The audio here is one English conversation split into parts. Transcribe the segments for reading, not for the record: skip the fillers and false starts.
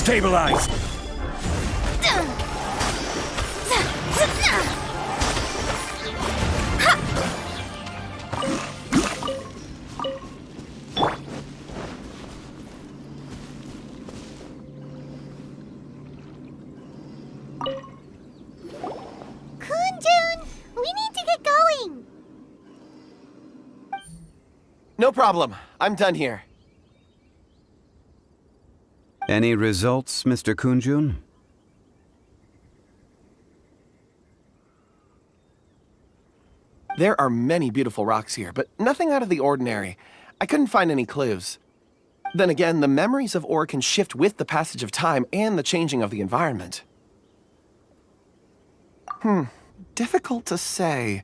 Stabilize! No problem. I'm done here. Any results, Mr. Kunjun? There are many beautiful rocks here, but nothing out of the ordinary. I couldn't find any clues. Then again, the memories of ore can shift with the passage of time and the changing of the environment. Difficult to say.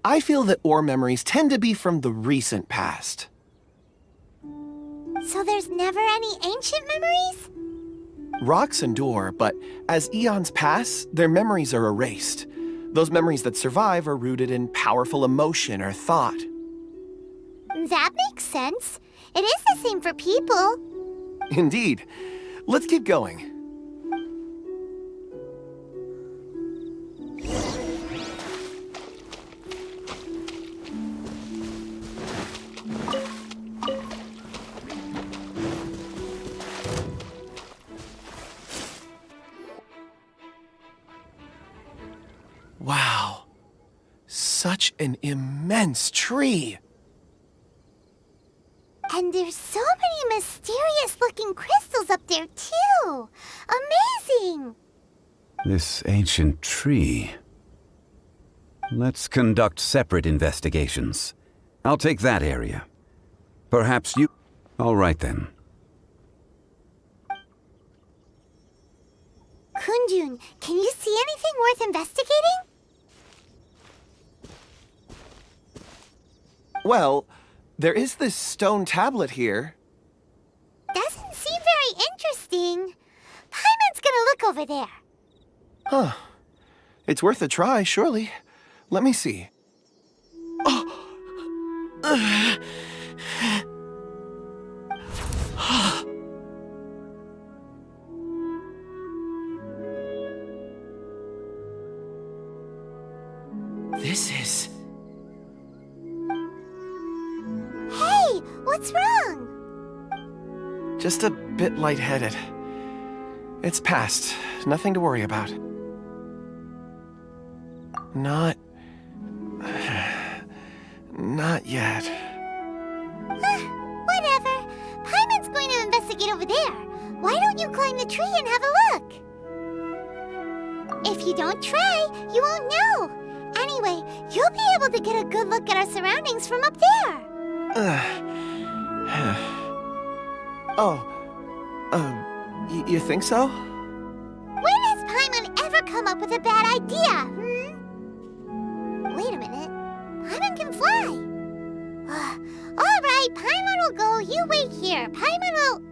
I feel that ore memories tend to be from the recent past. So there's never any ancient memories? Rocks endure, but as eons pass, their memories are erased. Those memories that survive are rooted in powerful emotion or thought. That makes sense. It is the same for people. Indeed. Let's keep going. Wow. Such an immense tree. And there's so many mysterious-looking crystals up there, too. Amazing! This ancient tree. Let's conduct separate investigations. I'll take that area. Perhaps you... All right, then. Kunjun, can you see anything worth investigating? Well, there is this stone tablet here. Doesn't seem very interesting. Paimon's gonna look over there. Huh. It's worth a try, surely. Let me see. This is... Hey, what's wrong? just a bit lightheaded. It's past. Nothing to worry about. Not yet. Whatever. Paimon's going to investigate over there. Why don't you climb the tree and have a look? If you don't try, you won't know. Anyway, you'll be able to get a good look at our surroundings from up there. You think so? When has Paimon ever come up with a bad idea, Wait a minute. Paimon can fly. All right, Paimon will go. You wait here. Paimon will...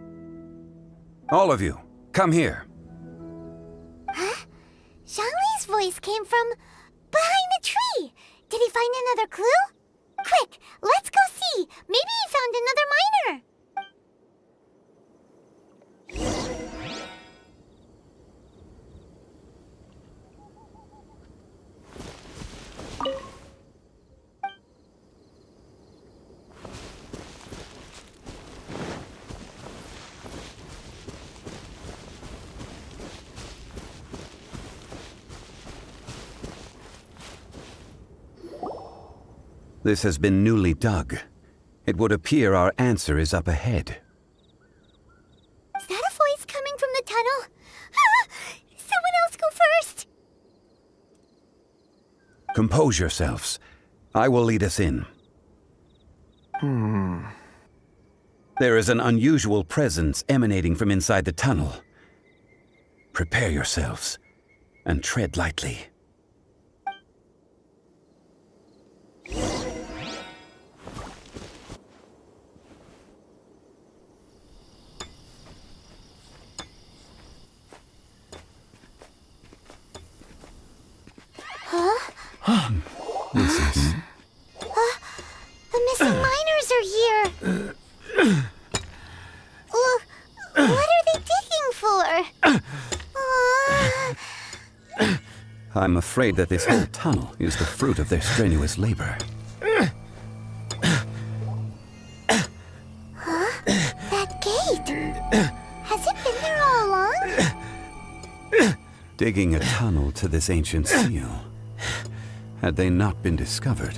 All of you, come here. Huh? Zhongli's voice came from behind the tree. Did he find another clue? Quick, let's go see. Maybe he found another miner. This has been newly dug. It would appear our answer is up ahead. Is that a voice coming from the tunnel? Someone else go first? Compose yourselves. I will lead us in. There is an unusual presence emanating from inside the tunnel. Prepare yourselves and tread lightly. This is... The missing miners are here. What are they digging for? I'm afraid that this whole tunnel is the fruit of their strenuous labor. That gate. Has it been there all along? Digging a tunnel to this ancient seal. Had they not been discovered,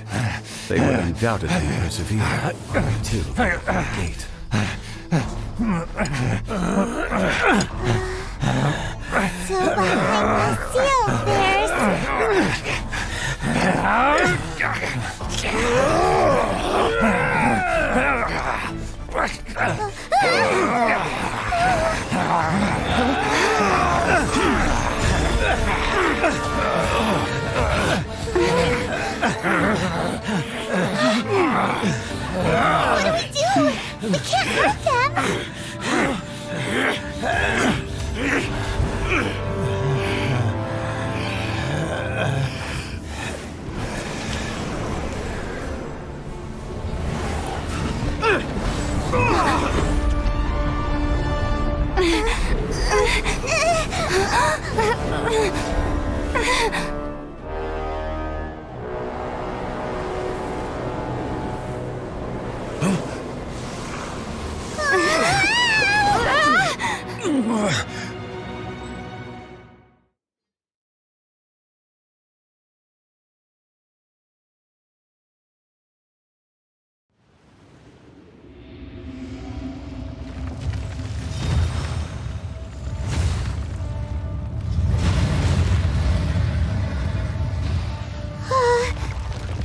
they would undoubtedly persevere until the gate. So behind the seal, there's... What do we do? We can't hurt them.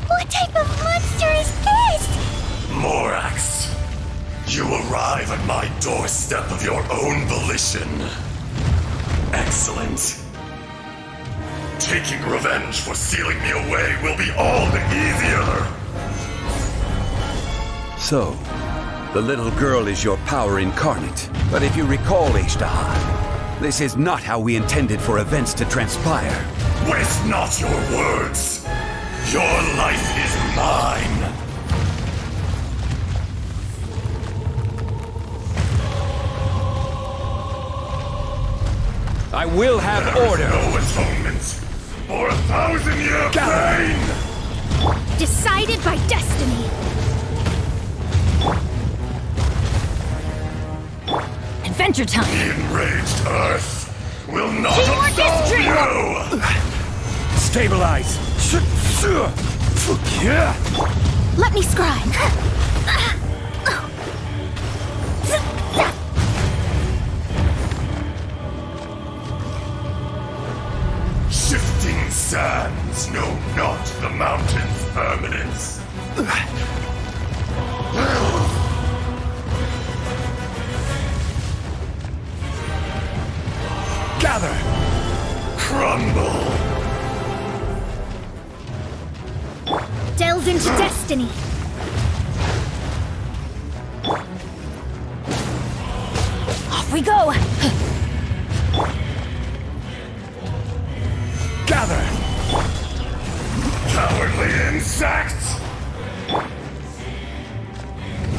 What type of monster is this? Morax, you arrive at my doorstep of your own volition. Excellent. Taking revenge for sealing me away will be all the easier. So, the little girl is your power incarnate. But if you recall, Ishtar, this is not how we intended for events to transpire. Waste not your words. Your life is mine. I will have order. No atonement for 1,000-year pain. Decided by destiny. Adventure time. The enraged Earth will not Teamwork absolve is you. Stabilize. Let me scribe. Shifting sands know not the mountain's permanence. Gather! Crumble! Delve into destiny. Off we go. Gather! Cowardly insects!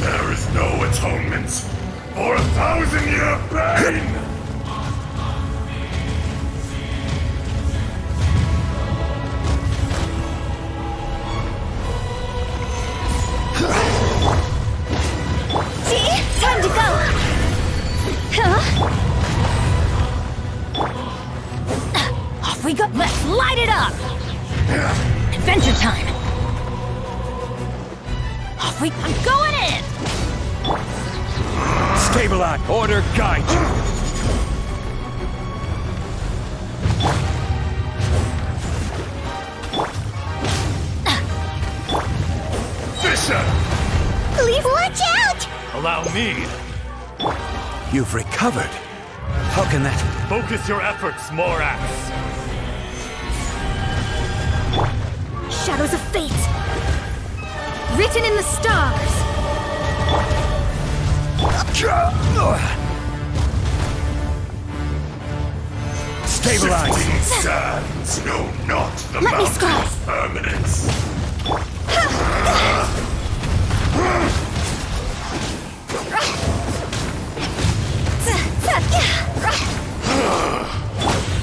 There is no atonement for 1,000-year pain! See? Time to go. Huh? Off we go. Let's light it up. Adventure time. Off we... I'm going in. Stabilize! Order guide you! need. You've recovered. How can that... Focus your efforts, Morax. Shadows of fate. Written in the stars. Stabilize. Shifting sands know not the Let me mountain's scoff. permanence.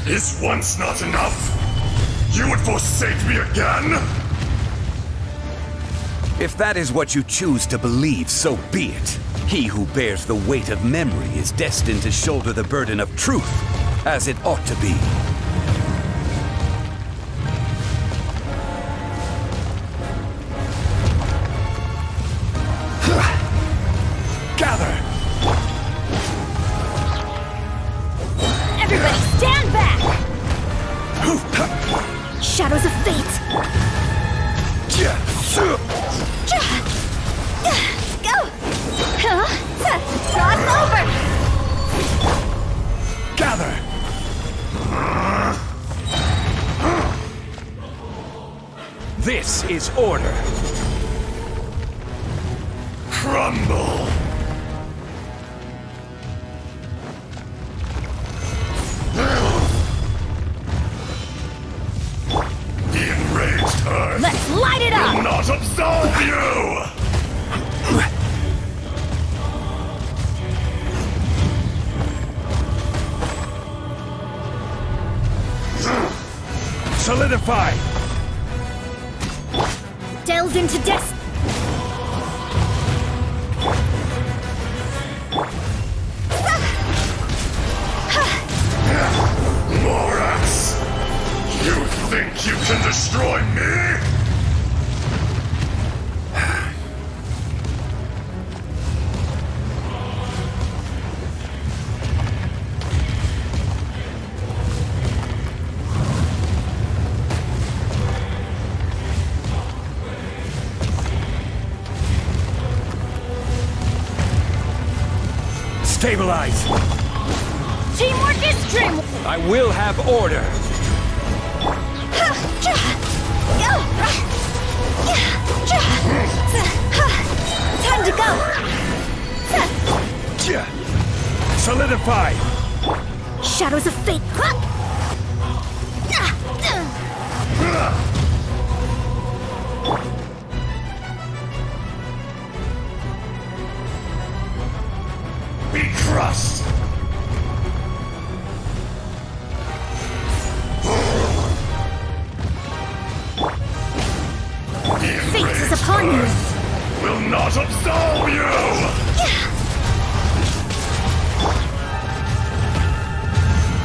Is once not enough? You would forsake me again? If that is what you choose to believe, so be it. He who bears the weight of memory is destined to shoulder the burden of truth, as it ought to be. Gather! Everybody stand back! Shadows of fate. Go! Cross over! Gather! This is order. Crumble! The enraged earth Let's light it will up! not absolve you! Solidify! Delved into depths. Morax! You think you can destroy me? Stabilize! Teamwork is dreamwork! I will have order! Time to go! Solidify! Shadows of fate! Be crushed! The Fate is enraged upon you! earth will not absolve you!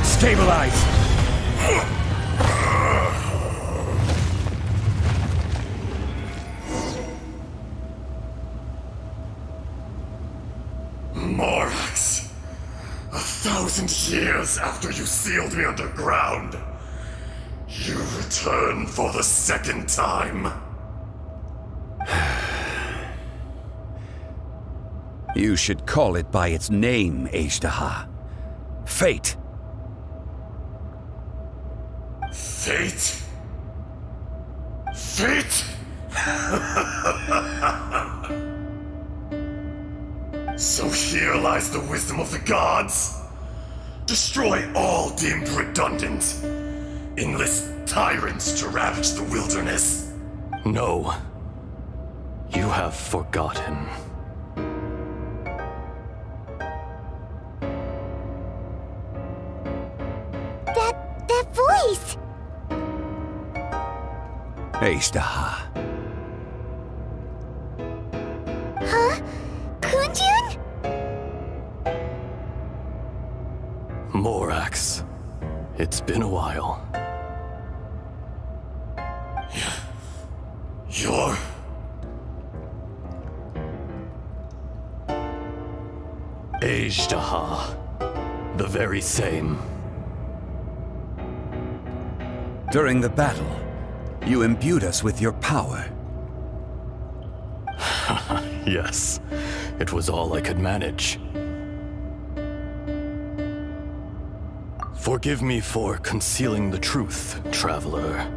Stabilize! Morax, 1,000 years after you sealed me underground, you return for the second time. You should call it by its name, Ajdaha. Fate. Fate? Fate? So here lies the wisdom of the gods. Destroy all deemed redundant. Enlist tyrants to ravage the wilderness. No. You have forgotten. That voice! Ajdaha. Huh? Kunjun? Morax. It's been a while. You're... Ajdaha. The very same. During the battle, you imbued us with your power. Yes. It was all I could manage. Forgive me for concealing the truth, traveler.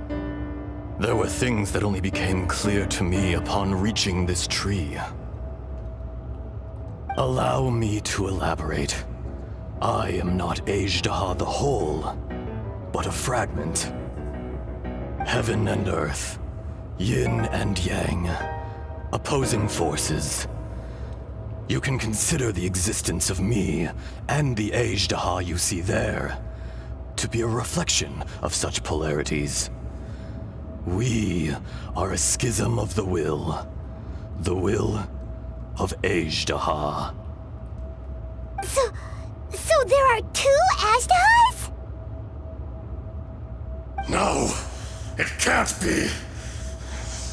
There were things that only became clear to me upon reaching this tree. Allow me to elaborate. I am not Azhdaha the whole, but a fragment. Heaven and earth, yin and yang, opposing forces. You can consider the existence of me and the Azhdaha you see there to be a reflection of such polarities. We are a schism of the will of Azhdaha. So there are two Azhdahas? No, it can't be.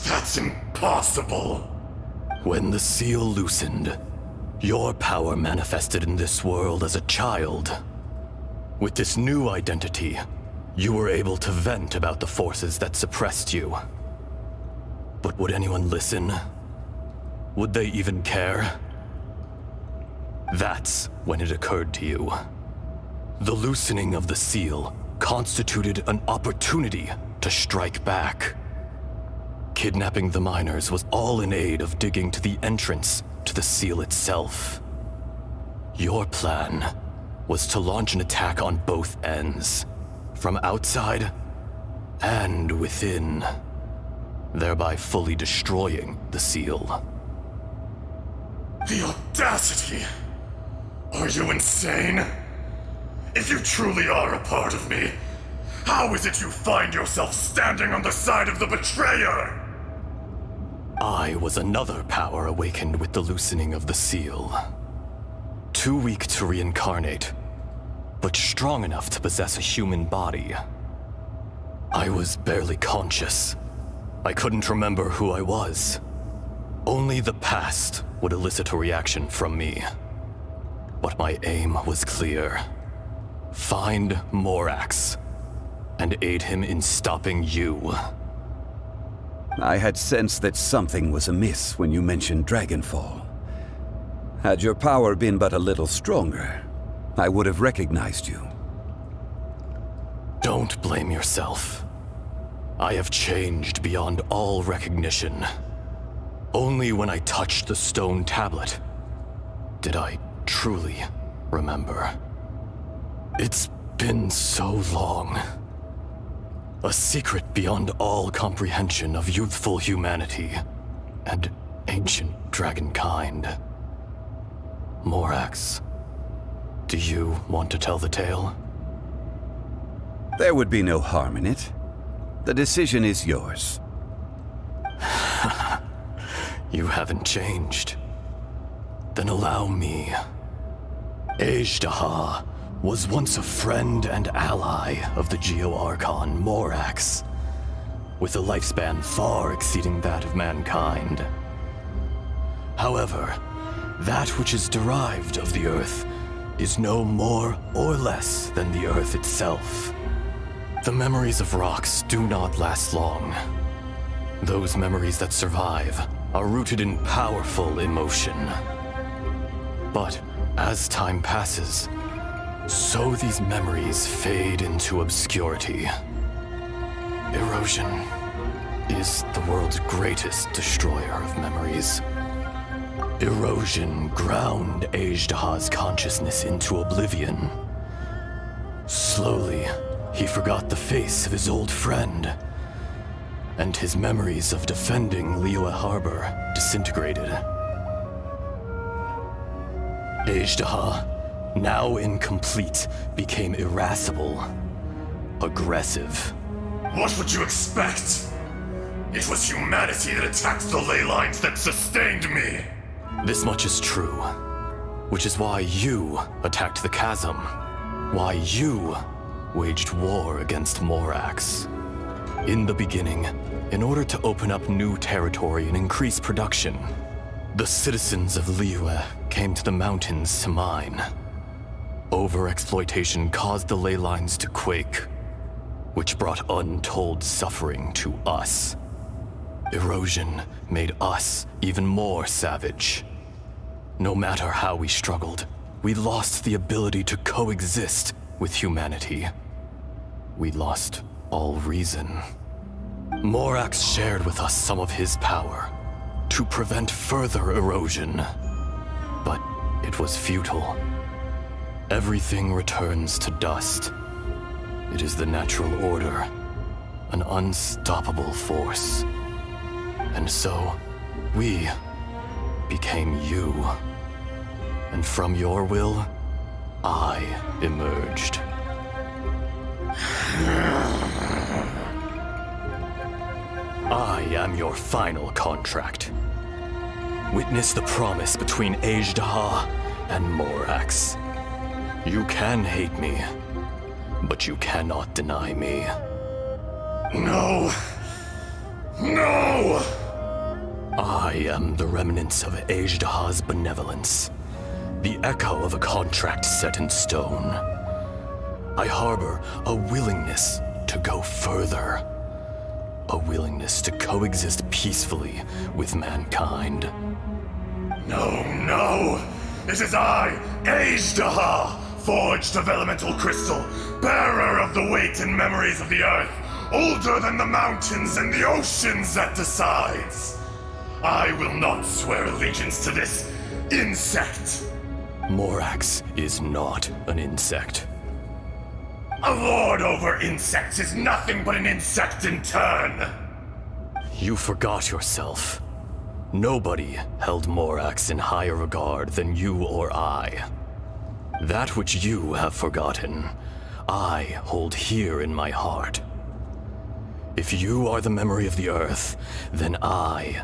That's impossible. When the seal loosened, your power manifested in this world as a child. With this new identity, you were able to vent about the forces that suppressed you. But would anyone listen? Would they even care? That's when it occurred to you. The loosening of the seal constituted an opportunity to strike back. Kidnapping the miners was all in aid of digging to the entrance to the seal itself. Your plan was to launch an attack on both ends, from outside and within, thereby fully destroying the seal. The audacity! Are you insane? If you truly are a part of me, how is it you find yourself standing on the side of the betrayer? I was another power awakened with the loosening of the seal. Too weak to reincarnate, but strong enough to possess a human body. I was barely conscious. I couldn't remember who I was. Only the past would elicit a reaction from me. But my aim was clear. Find Morax and aid him in stopping you. I had sensed that something was amiss when you mentioned Dragonfall. Had your power been but a little stronger, I would have recognized you. Don't blame yourself. I have changed beyond all recognition. Only when I touched the stone tablet did I truly remember. It's been so long. A secret beyond all comprehension of youthful humanity and ancient dragonkind. Morax, do you want to tell the tale? There would be no harm in it. The decision is yours. You haven't changed. Then allow me. Azhdaha was once a friend and ally of the Geo-Archon Morax, with a lifespan far exceeding that of mankind. However, that which is derived of the Earth is no more or less than the Earth itself. The memories of rocks do not last long. Those memories that survive are rooted in powerful emotion. But as time passes, so these memories fade into obscurity. Erosion is the world's greatest destroyer of memories. Erosion ground Azhdaha's consciousness into oblivion. Slowly, he forgot the face of his old friend, and his memories of defending Liyue Harbor disintegrated. Azhdaha, now incomplete, became irascible, aggressive. What would you expect? It was humanity that attacked the ley lines that sustained me. This much is true, which is why you attacked the chasm, why you waged war against Morax. In the beginning, in order to open up new territory and increase production, the citizens of Liyue came to the mountains to mine. Overexploitation caused the ley lines to quake, which brought untold suffering to us. Erosion made us even more savage. No matter how we struggled, we lost the ability to coexist with humanity. We lost all reason. Morax shared with us some of his power to prevent further erosion. But it was futile. Everything returns to dust. It is the natural order, an unstoppable force. And so, we became you. And from your will, I emerged. I am your final contract. Witness the promise between Azhdaha and Morax. You can hate me, but you cannot deny me. No. No! I am the remnants of Azhdaha's benevolence, the echo of a contract set in stone. I harbor a willingness to go further, a willingness to coexist peacefully with mankind. No! It is I, Azhdaha, forged of elemental crystal, bearer of the weight and memories of the earth, older than the mountains and the oceans that decides. I will not swear allegiance to this insect. Morax is not an insect. A lord over insects is nothing but an insect in turn. You forgot yourself. Nobody held Morax in higher regard than you or I. That which you have forgotten, I hold here in my heart. If you are the memory of the Earth, then I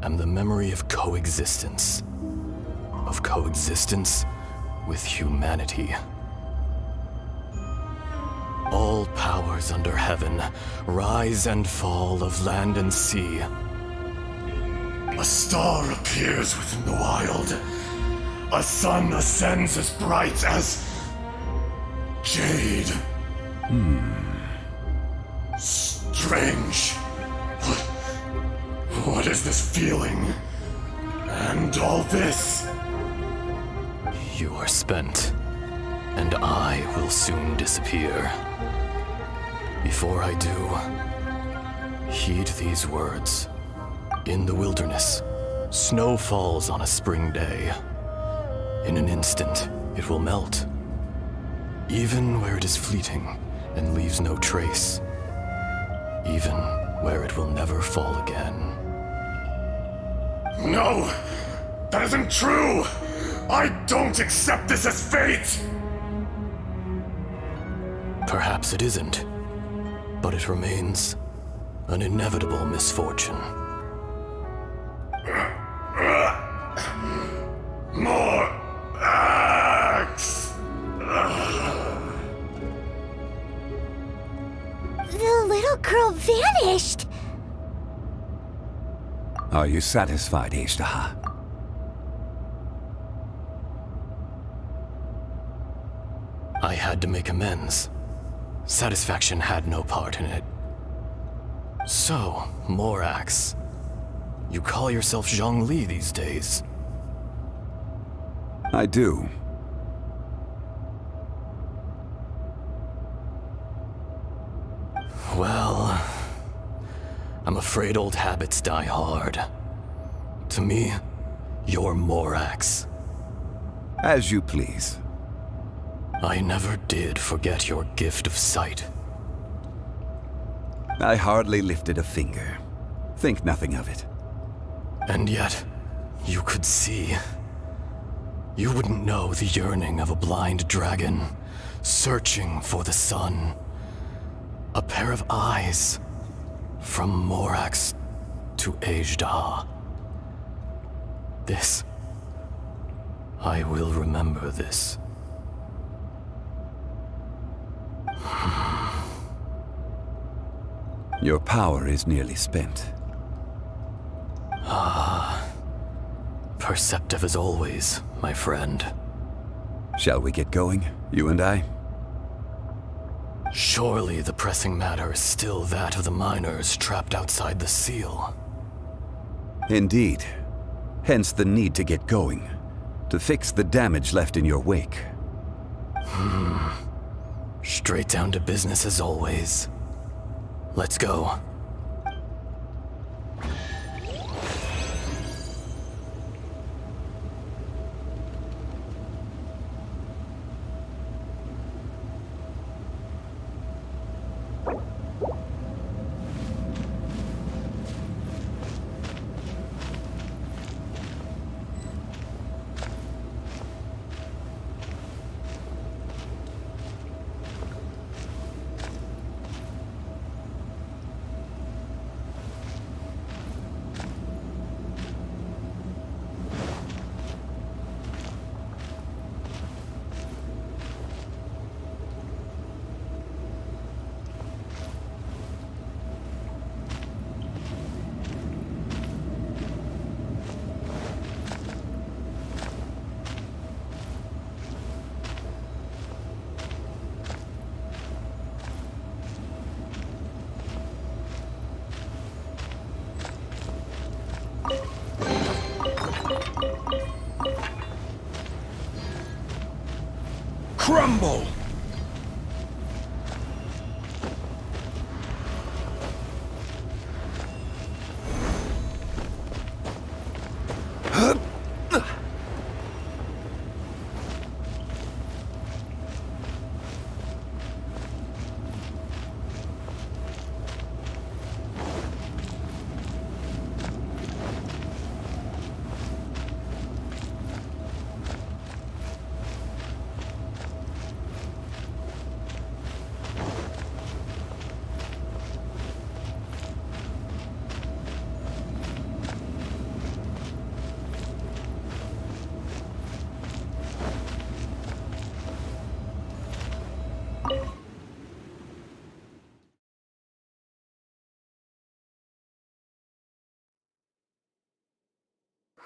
am the memory of coexistence. Of coexistence with humanity. All powers under heaven, rise and fall of land and sea. A star appears within the wild. A sun ascends as bright as jade. Strange. What is this feeling? And all this? You are spent, and I will soon disappear. Before I do, heed these words. In the wilderness, snow falls on a spring day. In an instant, it will melt. Even where it is fleeting and leaves no trace. Even where it will never fall again. No! That isn't true! I don't accept this as fate! Perhaps it isn't, but it remains an inevitable misfortune. More axe! The little girl vanished! Are you satisfied, Azhdaha? I had to make amends. Satisfaction had no part in it. So, Morax, you call yourself Zhongli these days. I do. Well, I'm afraid old habits die hard. To me, you're Morax. As you please. I never did forget your gift of sight. I hardly lifted a finger. Think nothing of it. And yet, you could see. You wouldn't know the yearning of a blind dragon, searching for the sun. A pair of eyes, from Morax to Azhdaha. This. I will remember this. Your power is nearly spent. Perceptive as always, my friend. Shall we get going, you and I? Surely the pressing matter is still that of the miners trapped outside the seal. Indeed. Hence the need to get going. to fix the damage left in your wake. Straight down to business as always. Let's go. Crumble!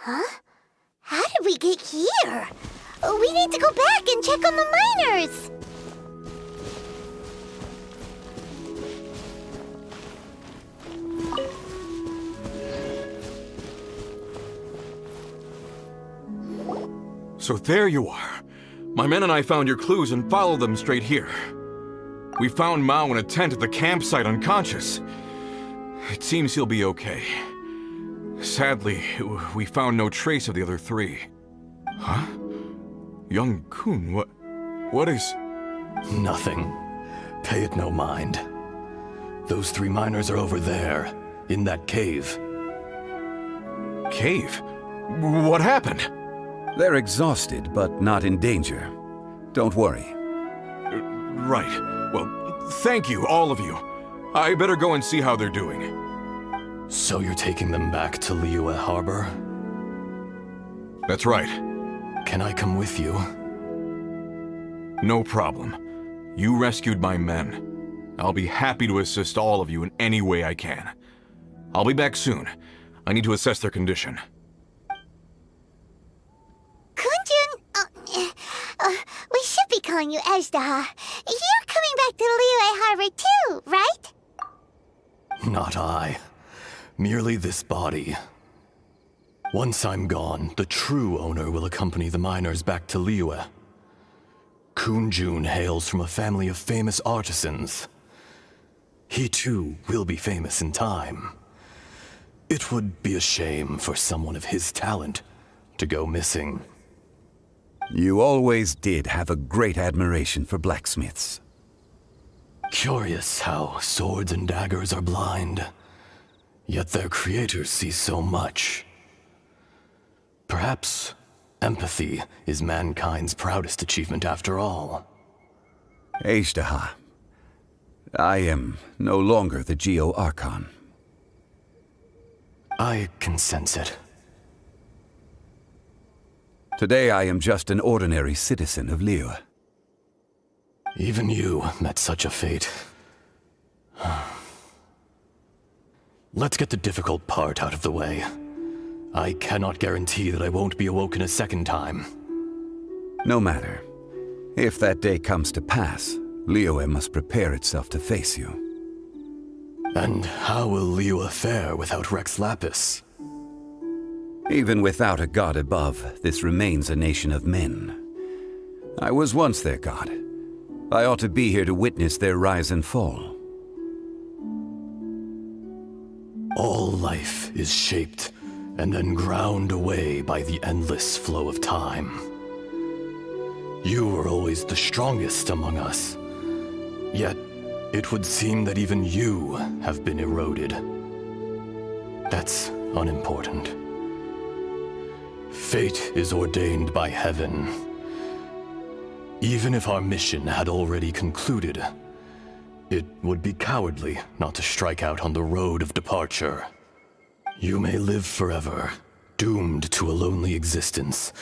Huh? How did we get here? We need to go back and check on the miners! So there you are. My men and I found your clues and followed them straight here. We found Mao in a tent at the campsite unconscious. It seems he'll be okay. Sadly, we found no trace of the other three. Huh? Young Kun, what is... Nothing. Pay it no mind. Those three miners are over there, in that cave. Cave? What happened? They're exhausted, but not in danger. Don't worry. Right. Well, thank you, all of you. I better go and see how they're doing. So you're taking them back to Liyue Harbor? That's right. Can I come with you? No problem. You rescued my men. I'll be happy to assist all of you in any way I can. I'll be back soon. I need to assess their condition. Kunjun, we should be calling you Ezda. You're coming back to Liyue Harbor too, right? Not I. Merely this body. Once I'm gone, the true owner will accompany the miners back to Liyue. Kunjun hails from a family of famous artisans. He too will be famous in time. It would be a shame for someone of his talent to go missing. You always did have a great admiration for blacksmiths. Curious how swords and daggers are blind, yet their creators see so much. Perhaps empathy is mankind's proudest achievement after all. Ezda, I am no longer the Geo-Archon. I can sense it. Today I am just an ordinary citizen of Liyue. Even you met such a fate. Let's get the difficult part out of the way. I cannot guarantee that I won't be awoken a second time. No matter. If that day comes to pass, Liyue must prepare itself to face you. And how will Liyue fare without Rex Lapis? Even without a god above, this remains a nation of men. I was once their god. I ought to be here to witness their rise and fall. All life is shaped and then ground away by the endless flow of time. You were always the strongest among us. Yet, it would seem that even you have been eroded. That's unimportant. Fate is ordained by heaven. Even if our mission had already concluded, it would be cowardly not to strike out on the road of departure. You may live forever, doomed to a lonely existence.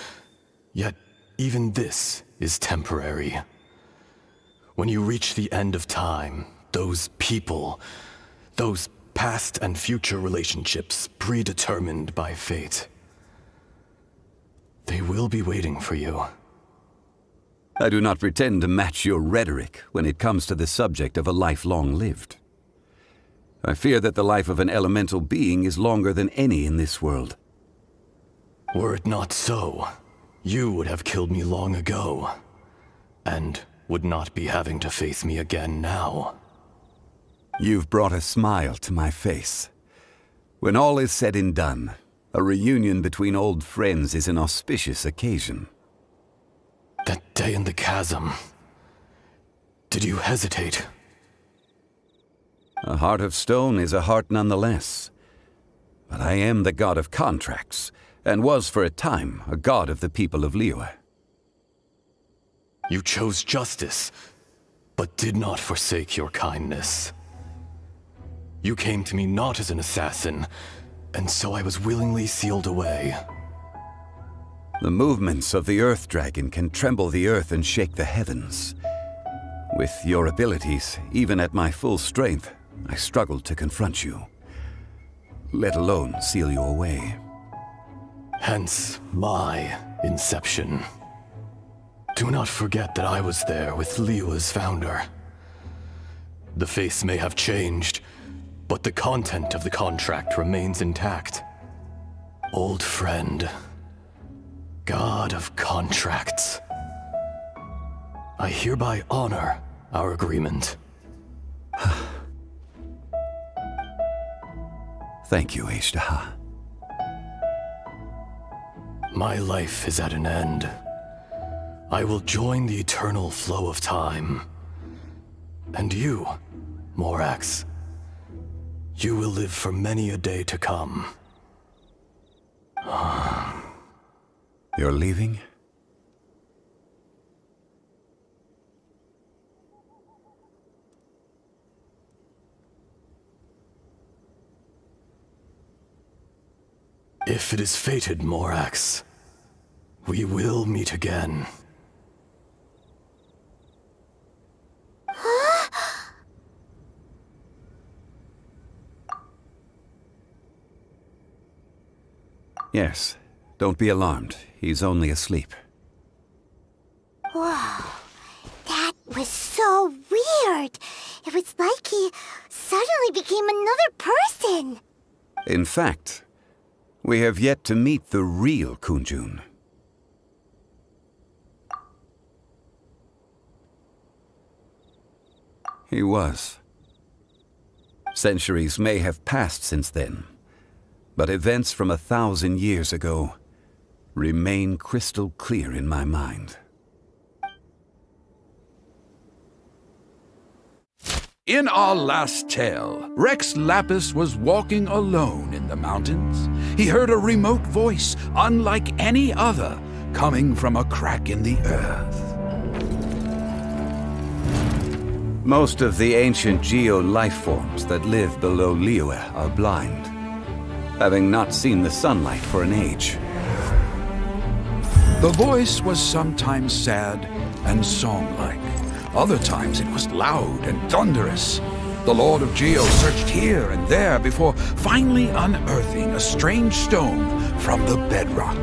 Yet, even this is temporary. When you reach the end of time, those people, those past and future relationships predetermined by fate, they will be waiting for you. I do not pretend to match your rhetoric when it comes to the subject of a life long lived. I fear that the life of an elemental being is longer than any in this world. Were it not so, you would have killed me long ago, and would not be having to face me again now. You've brought a smile to my face. When all is said and done, a reunion between old friends is an auspicious occasion. That day in the chasm, did you hesitate? A heart of stone is a heart nonetheless. But I am the god of contracts, and was for a time a god of the people of Liyue. You chose justice, but did not forsake your kindness. You came to me not as an assassin, and so I was willingly sealed away. The movements of the Earth Dragon can tremble the earth and shake the heavens. With your abilities, even at my full strength, I struggled to confront you, let alone seal you away. Hence my inception. Do not forget that I was there with Liyue's founder. The face may have changed, but the content of the contract remains intact. Old friend, god of contracts, I hereby honor our agreement. Thank you, Ishtaha. My life is at an end. I will join the eternal flow of time. And you, Morax, you will live for many a day to come. You're leaving? If it is fated, Morax, we will meet again. Yes. Don't be alarmed. He's only asleep. Whoa. That was so weird. It was like he suddenly became another person. In fact, we have yet to meet the real Kunjun. He was. Centuries may have passed since then, but events from 1,000 years ago remain crystal clear in my mind. In our last tale, Rex Lapis was walking alone in the mountains. He heard a remote voice, unlike any other, coming from a crack in the earth. Most of the ancient geo-life forms that live below Liyue are blind, having not seen the sunlight for an age. The voice was sometimes sad and song-like. Other times it was loud and thunderous. The Lord of Geo searched here and there before finally unearthing a strange stone from the bedrock.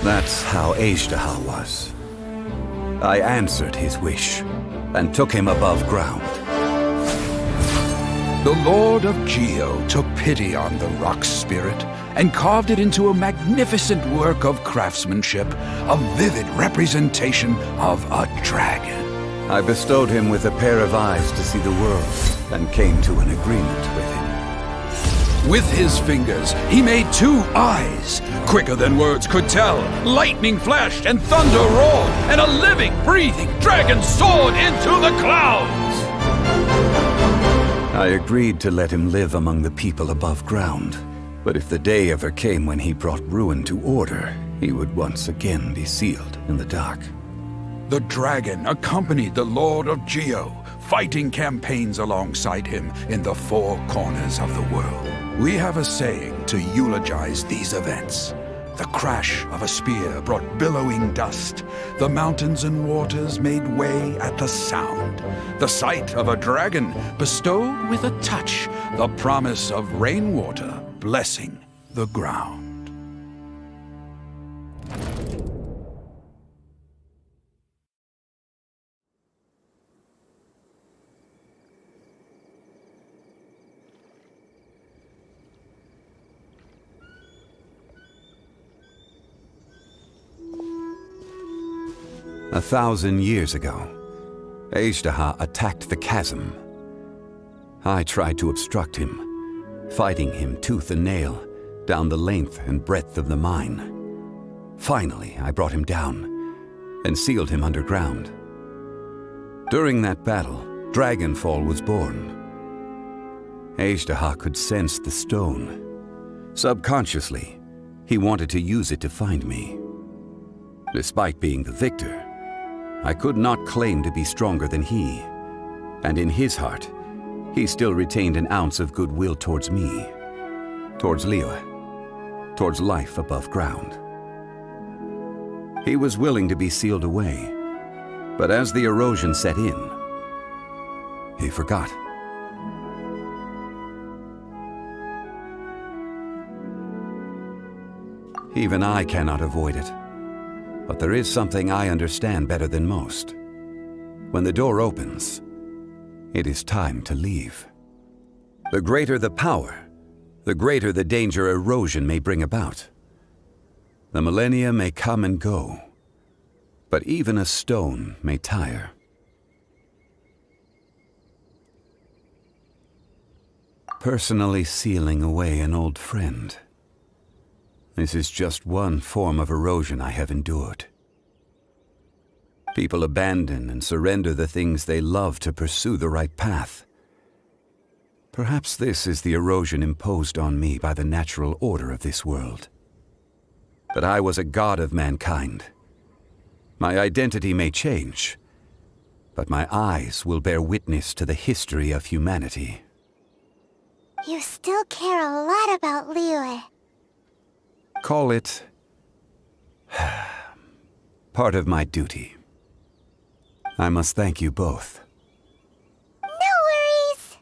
That's how Ishtaha was. I answered his wish and took him above ground. The Lord of Geo took pity on the rock spirit and carved it into a magnificent work of craftsmanship, a vivid representation of a dragon. I bestowed him with a pair of eyes to see the world, and came to an agreement with him. With his fingers, he made 2 eyes. Quicker than words could tell, lightning flashed and thunder roared, and a living, breathing dragon soared into the clouds. I agreed to let him live among the people above ground. But if the day ever came when he brought ruin to order, he would once again be sealed in the dark. The dragon accompanied the Lord of Geo, fighting campaigns alongside him in the 4 corners of the world. We have a saying to eulogize these events. The crash of a spear brought billowing dust. The mountains and waters made way at the sound. The sight of a dragon bestowed with a touch the promise of rainwater blessing the ground. A 1,000 years ago, Azhdaha attacked the chasm. I tried to obstruct him, fighting him tooth and nail down the length and breadth of the mine. Finally, I brought him down and sealed him underground. During that battle, Dragonfall was born. Azhdaha could sense the stone. Subconsciously, he wanted to use it to find me. Despite being the victor, I could not claim to be stronger than he, and in his heart, he still retained an ounce of goodwill towards me, towards Liyue, towards life above ground. He was willing to be sealed away, but as the erosion set in, he forgot. Even I cannot avoid it. But there is something I understand better than most. When the door opens, it is time to leave. The greater the power, the greater the danger erosion may bring about. The millennia may come and go, but even a stone may tire. Personally sealing away an old friend. This is just one form of erosion I have endured. People abandon and surrender the things they love to pursue the right path. Perhaps this is the erosion imposed on me by the natural order of this world. But I was a god of mankind. My identity may change, but my eyes will bear witness to the history of humanity. You still care a lot about Liyue. Call it part of my duty. I must thank you both. No worries.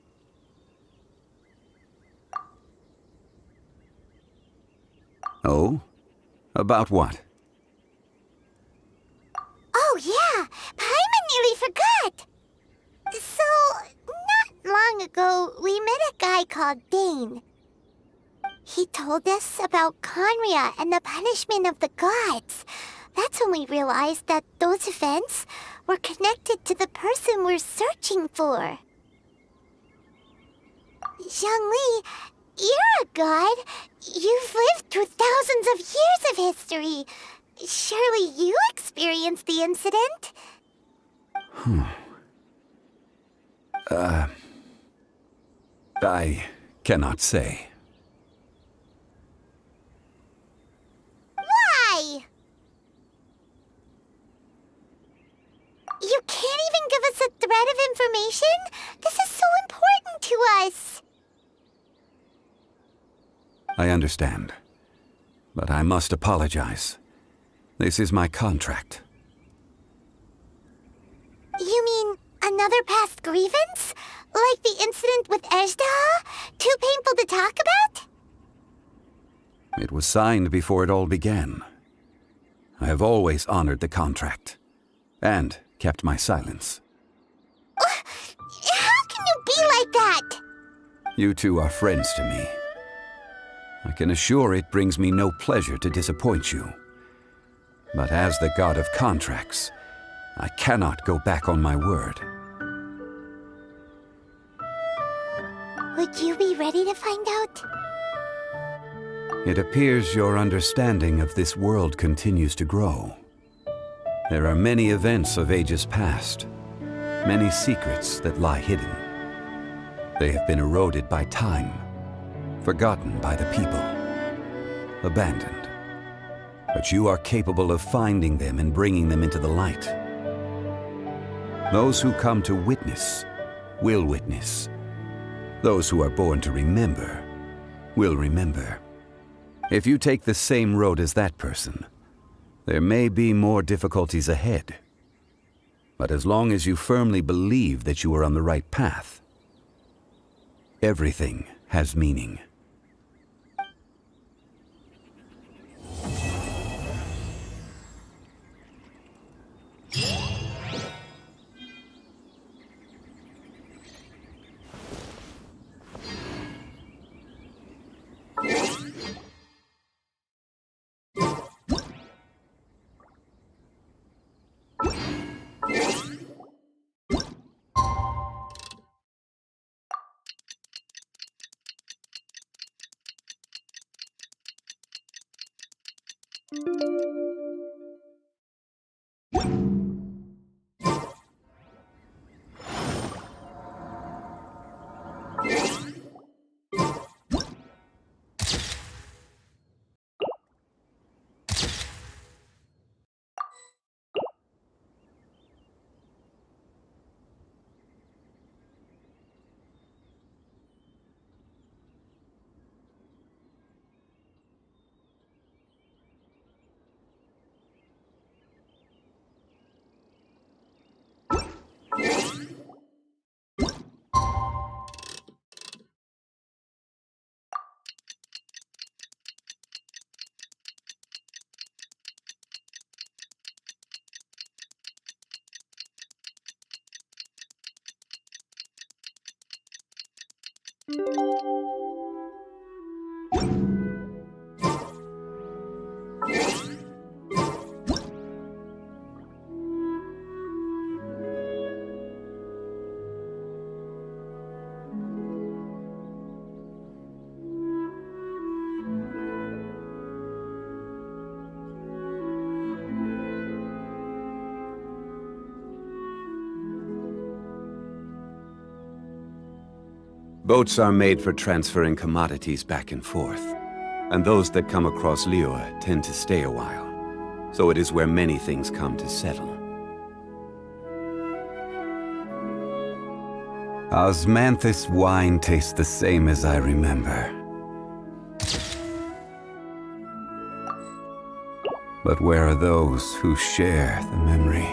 Oh? About what? Oh yeah, Paimon nearly forgot. So, not long ago, we met a guy called Dane. He told us about Conria and the punishment of the gods. That's when we realized that those events were connected to the person we're searching for. Zhongli, you're a god. You've lived through thousands of years of history. Surely you experienced the incident? I cannot say. Why? You can't even give us a thread of information? This is so important to us. I understand. But I must apologize. This is my contract. You mean another past grievance? Like the incident with Azhdaha? Too painful to talk about? It was signed before it all began. I have always honored the contract. And kept my silence. How can you be like that? You two are friends to me. I can assure it brings me no pleasure to disappoint you. But as the god of contracts, I cannot go back on my word. Would you be ready to find out? It appears your understanding of this world continues to grow. There are many events of ages past, many secrets that lie hidden. They have been eroded by time, forgotten by the people, abandoned. But you are capable of finding them and bringing them into the light. Those who come to witness will witness. Those who are born to remember will remember. If you take the same road as that person, there may be more difficulties ahead. But as long as you firmly believe that you are on the right path, everything has meaning. Boats are made for transferring commodities back and forth, and those that come across Liyue tend to stay a while, so it is where many things come to settle. Osmanthus wine tastes the same as I remember. But where are those who share the memory?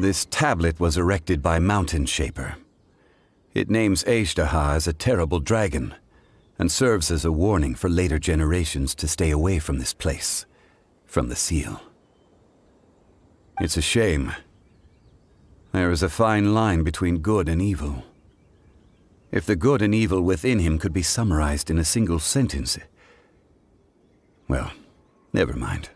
This tablet was erected by Mountain Shaper. It names Azhdaha as a terrible dragon, and serves as a warning for later generations to stay away from this place, from the seal. It's a shame. There is a fine line between good and evil. If the good and evil within him could be summarized in a single sentence... Well, never mind.